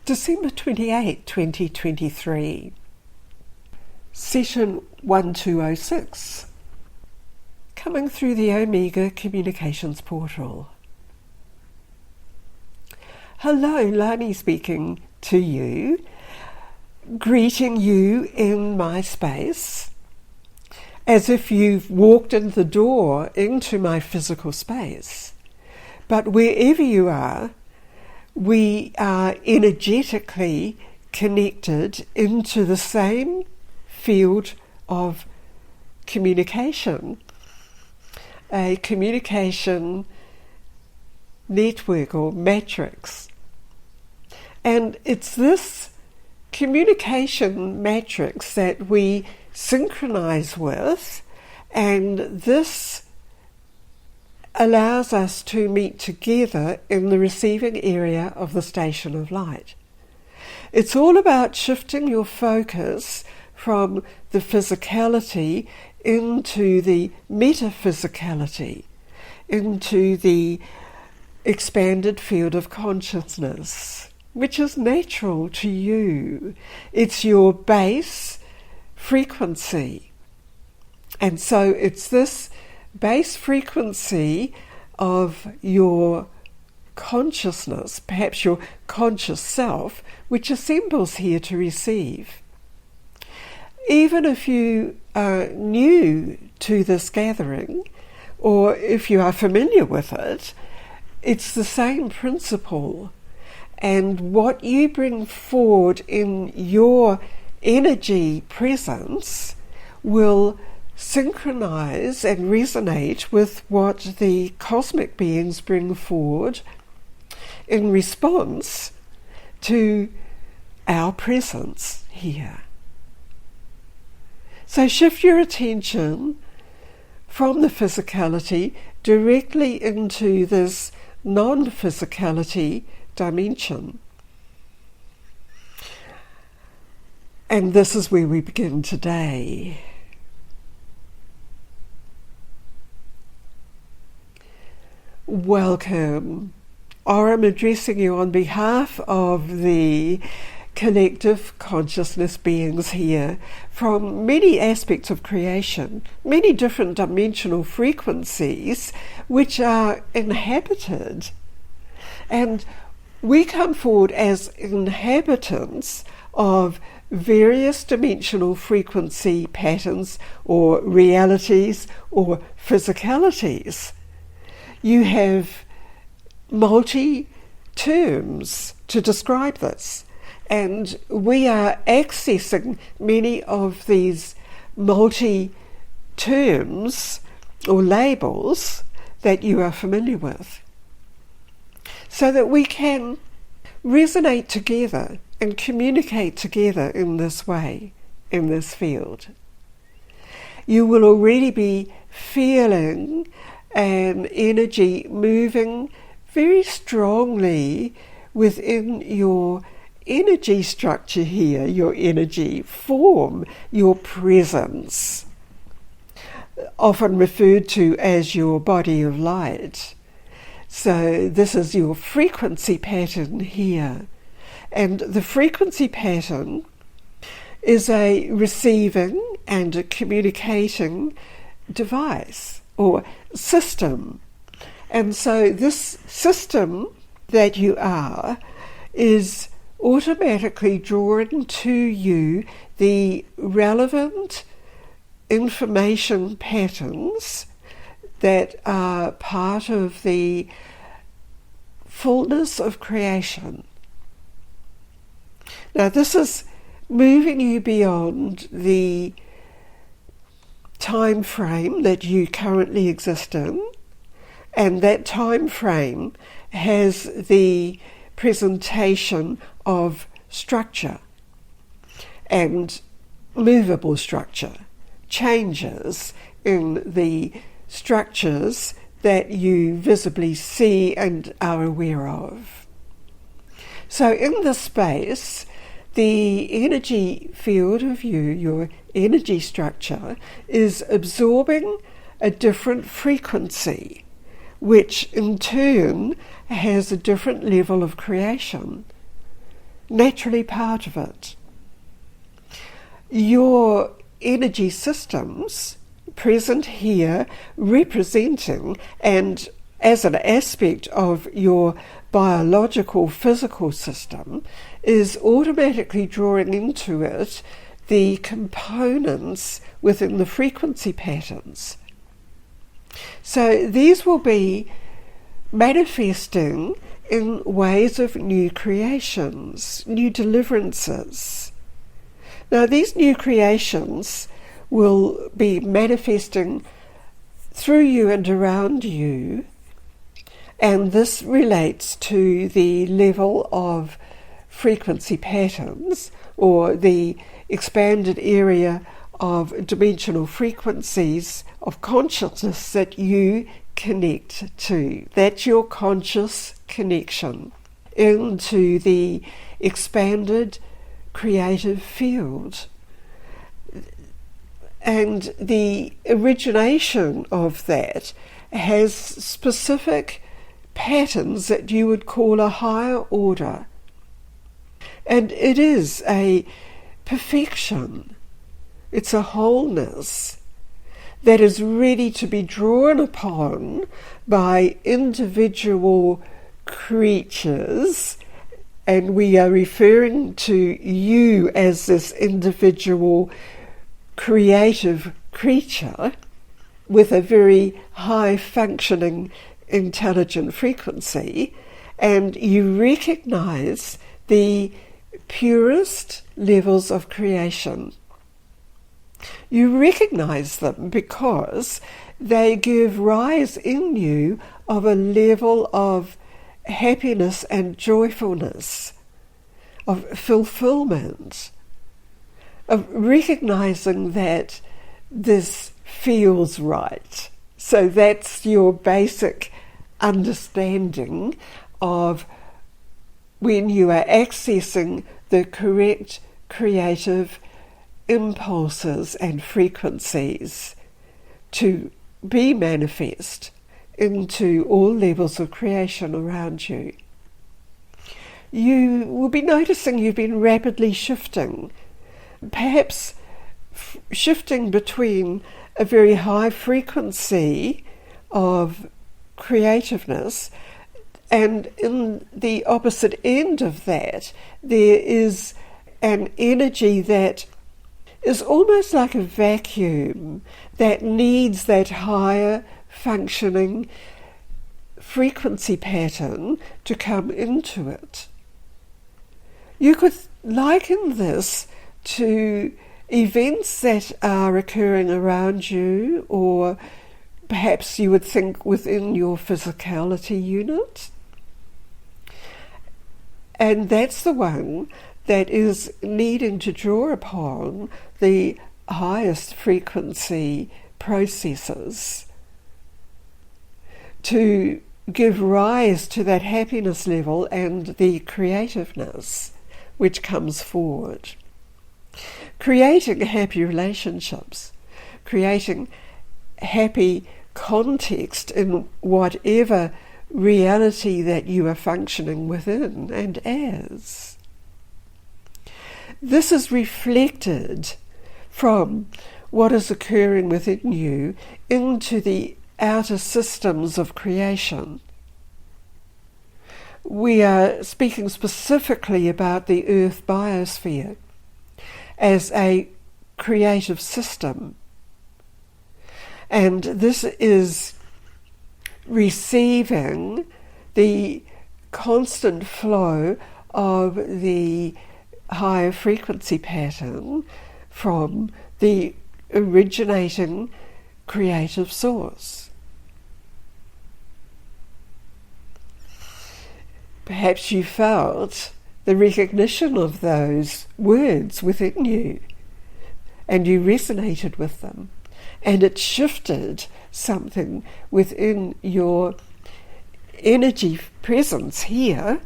December 28, 2023. Session 1206. Coming through the Omega Communications Portal. Hello, Lani speaking to you, greeting you in my space, as if you've walked in the door into my physical space. But wherever you are, we are energetically connected into the same field of communication, a communication network or matrix. And it's this communication matrix that we synchronize with, and this allows us to meet together in the receiving area of the station of light. It's all about shifting your focus from the physicality into the metaphysicality, into the expanded field of consciousness, which is natural to you. It's your base frequency. And so it's this base frequency of your consciousness, perhaps your conscious self, which assembles here to receive. Even if you are new to this gathering, or if you are familiar with it, it's the same principle. And what you bring forward in your energy presence will synchronize and resonate with what the cosmic beings bring forward in response to our presence here. So shift your attention from the physicality directly into this non-physicality dimension. And this is where we begin today. Welcome, or I'm addressing you on behalf of the collective consciousness beings here from many aspects of creation, many different dimensional frequencies which are inhabited. And we come forward as inhabitants of various dimensional frequency patterns or realities or physicalities. You have multi-terms to describe this, and we are accessing many of these multi-terms or labels that you are familiar with, so that we can resonate together and communicate together in this way, in this field. You will already be feeling an energy moving very strongly within your energy structure here, your energy form, your presence, often referred to as your body of light. So this is your frequency pattern here. And the frequency pattern is a receiving and a communicating device or system. And so this system that you are is automatically drawing to you the relevant information patterns that are part of the fullness of creation. Now this is moving you beyond the time frame that you currently exist in, and that time frame has the presentation of structure and movable structure, changes in the structures that you visibly see and are aware of. So in this space, the energy field of you, your energy structure, is absorbing a different frequency, which in turn has a different level of creation. naturally part of it. Your energy systems present here, representing and as an aspect of your biological physical system, is automatically drawing into it the components within the frequency patterns. So these will be manifesting in ways of new creations, new deliverances. Now these new creations will be manifesting through you and around you, and this relates to the level of frequency patterns, or the expanded area of dimensional frequencies of consciousness that you connect to. That's your conscious connection into the expanded creative field. And the origination of that has specific patterns that you would call a higher order. And it is a perfection. It's a wholeness that is ready to be drawn upon by individual creatures, and we are referring to you as this individual creative creature with a very high functioning intelligent frequency, and you recognize the purest levels of creation. You recognize them because they give rise in you of a level of happiness and joyfulness, of fulfillment, of recognizing that this feels right. So that's your basic understanding of when you are accessing the correct creative impulses and frequencies to be manifest into all levels of creation around you. You will be noticing you've been rapidly shifting, perhaps shifting between a very high frequency of creativeness, and in the opposite end of that there is an energy that is almost like a vacuum that needs that higher functioning frequency pattern to come into it. You could liken this to events that are occurring around you, or perhaps you would think within your physicality unit. And that's the one that is needing to draw upon the highest frequency processes to give rise to that happiness level and the creativeness which comes forward. Creating happy relationships, creating happy context in whatever reality that you are functioning within and as. This is reflected from what is occurring within you into the outer systems of creation. We are speaking specifically about the Earth biosphere as a creative system. And this is receiving the constant flow of the higher frequency pattern from the originating creative source. Perhaps you felt the recognition of those words within you, and you resonated with them, and it shifted something within your energy presence here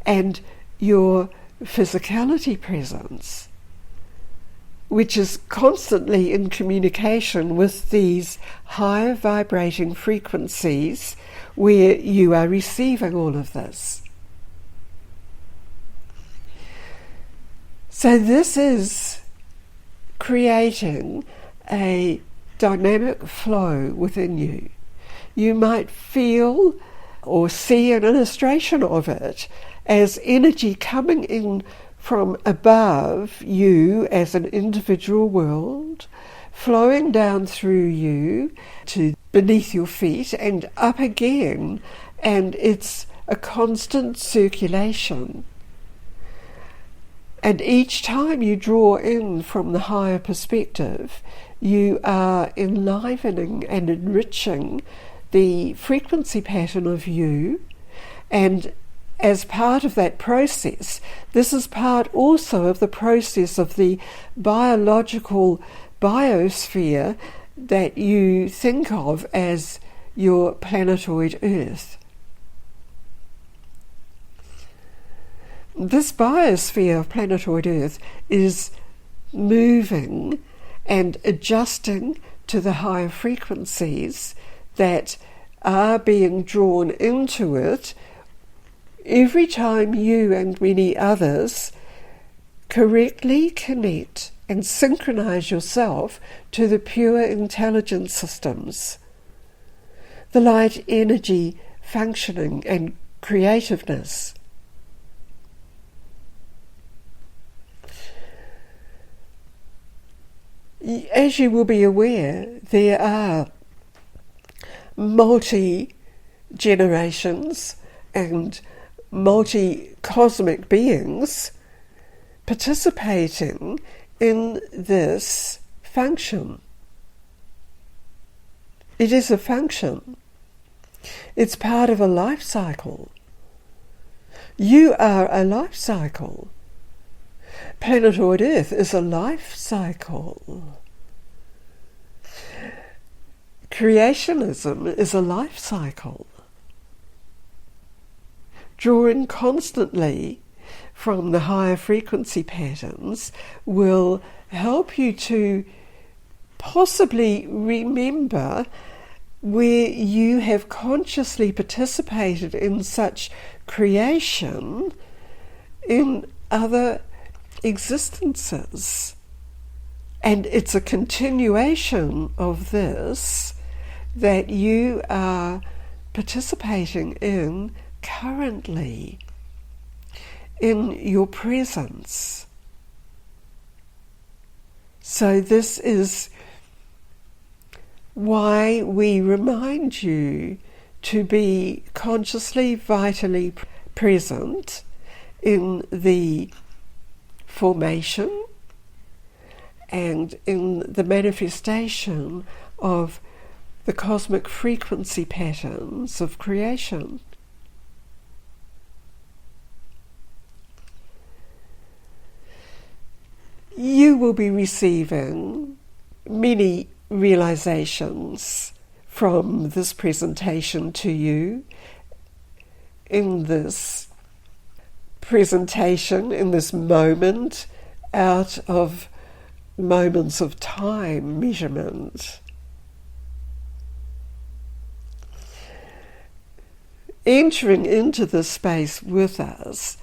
and your physicality presence, which is constantly in communication with these higher vibrating frequencies where you are receiving all of this. So this is creating a dynamic flow within you. You might feel or see an illustration of it as energy coming in from above you as an individual world, flowing down through you to beneath your feet and up again, and it's a constant circulation. And each time you draw in from the higher perspective, you are enlivening and enriching the frequency pattern of you, and as part of that process, this is part also of the process of the biological biosphere that you think of as your planetoid Earth. This biosphere of planetoid Earth is moving and adjusting to the higher frequencies that are being drawn into it every time you and many others correctly connect and synchronize yourself to the pure intelligence systems, the light energy functioning and creativeness. As you will be aware, there are multi-generations and multi-cosmic beings participating in this function. It is a function. It's part of a life cycle. You are a life cycle. Planetoid Earth is a life cycle. Creationism is a life cycle. Drawing constantly from the higher frequency patterns will help you to possibly remember where you have consciously participated in such creation in other existences. And it's a continuation of this that you are participating in currently, in your presence. So this is why we remind you to be consciously, vitally present in the formation and in the manifestation of the cosmic frequency patterns of creation. You will be receiving many realizations from this presentation to you. In this presentation, in this moment, out of moments of time measurement. Entering into this space with us,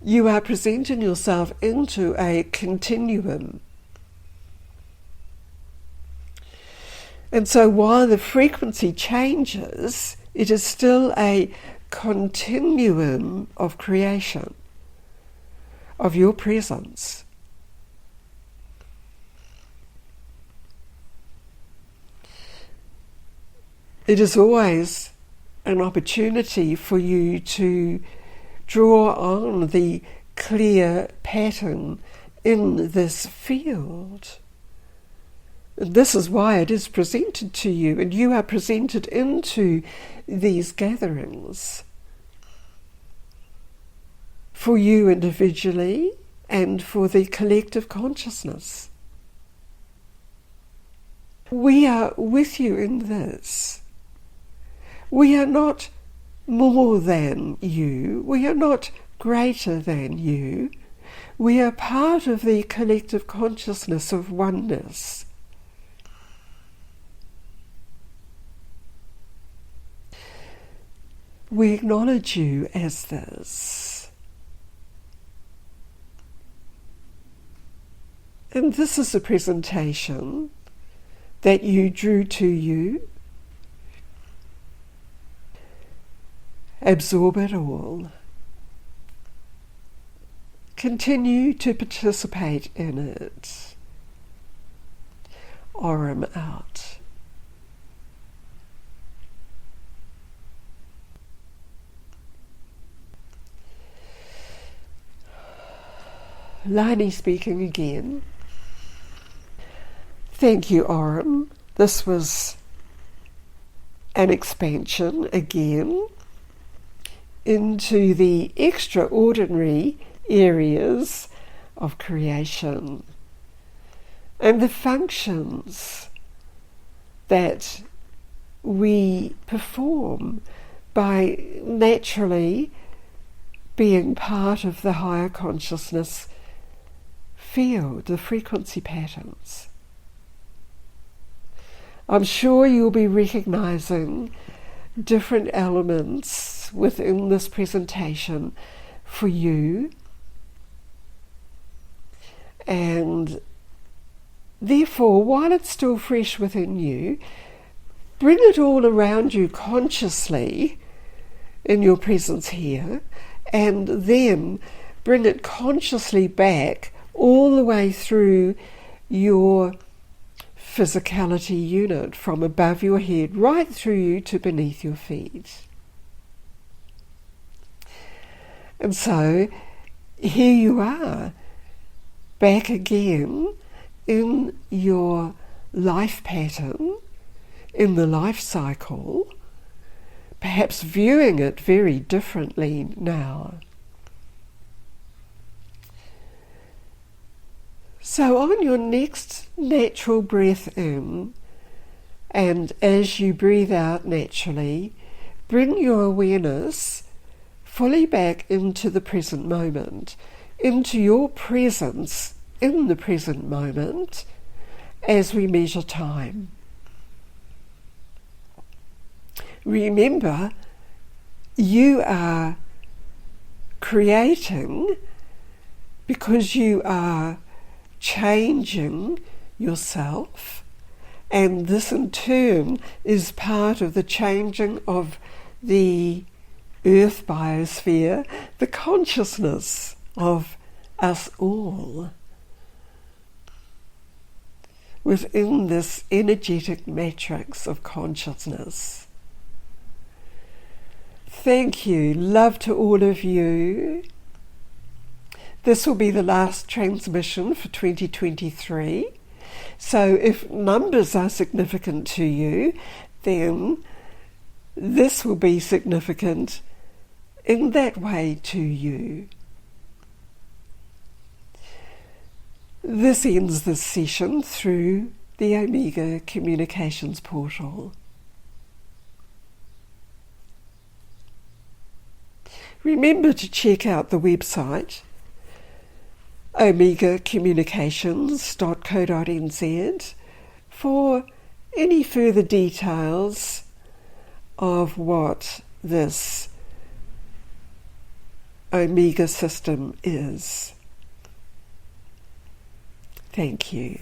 you are presenting yourself into a continuum. And so while the frequency changes, it is still a continuum of creation, of your presence. It is always an opportunity for you to draw on the clear pattern in this field. This is why it is presented to you, and you are presented into these gatherings for you individually and for the collective consciousness. We are with you in this. We are not more than you. We are not greater than you. We are part of the collective consciousness of oneness. We acknowledge you as this. And this is a presentation that you drew to you. Absorb it all. Continue to participate in it. Aurum out. Lani speaking again. Thank you, Aurum. This was an expansion again into the extraordinary areas of creation and the functions that we perform by naturally being part of the higher consciousness field, the frequency patterns. I'm sure you'll be recognizing different elements within this presentation for you, and therefore, while it's still fresh within you, bring it all around you consciously in your presence here, and then bring it consciously back all the way through your physicality unit, from above your head right through you to beneath your feet. And so here you are, back again in your life pattern, in the life cycle, perhaps viewing it very differently now. So on your next natural breath in, and as you breathe out naturally, bring your awareness fully back into the present moment, into your presence in the present moment as we measure time. Remember, you are creating because you are changing yourself, and this in turn is part of the changing of the earth biosphere, the consciousness of us all within this energetic matrix of consciousness. Thank you. Love to all of you. This will be the last transmission for 2023. So if numbers are significant to you, then this will be significant in that way to you. This ends this session through the Omega Communications portal. Remember to check out the website omegacommunications.co.nz for any further details of what this Omega system is. Thank you.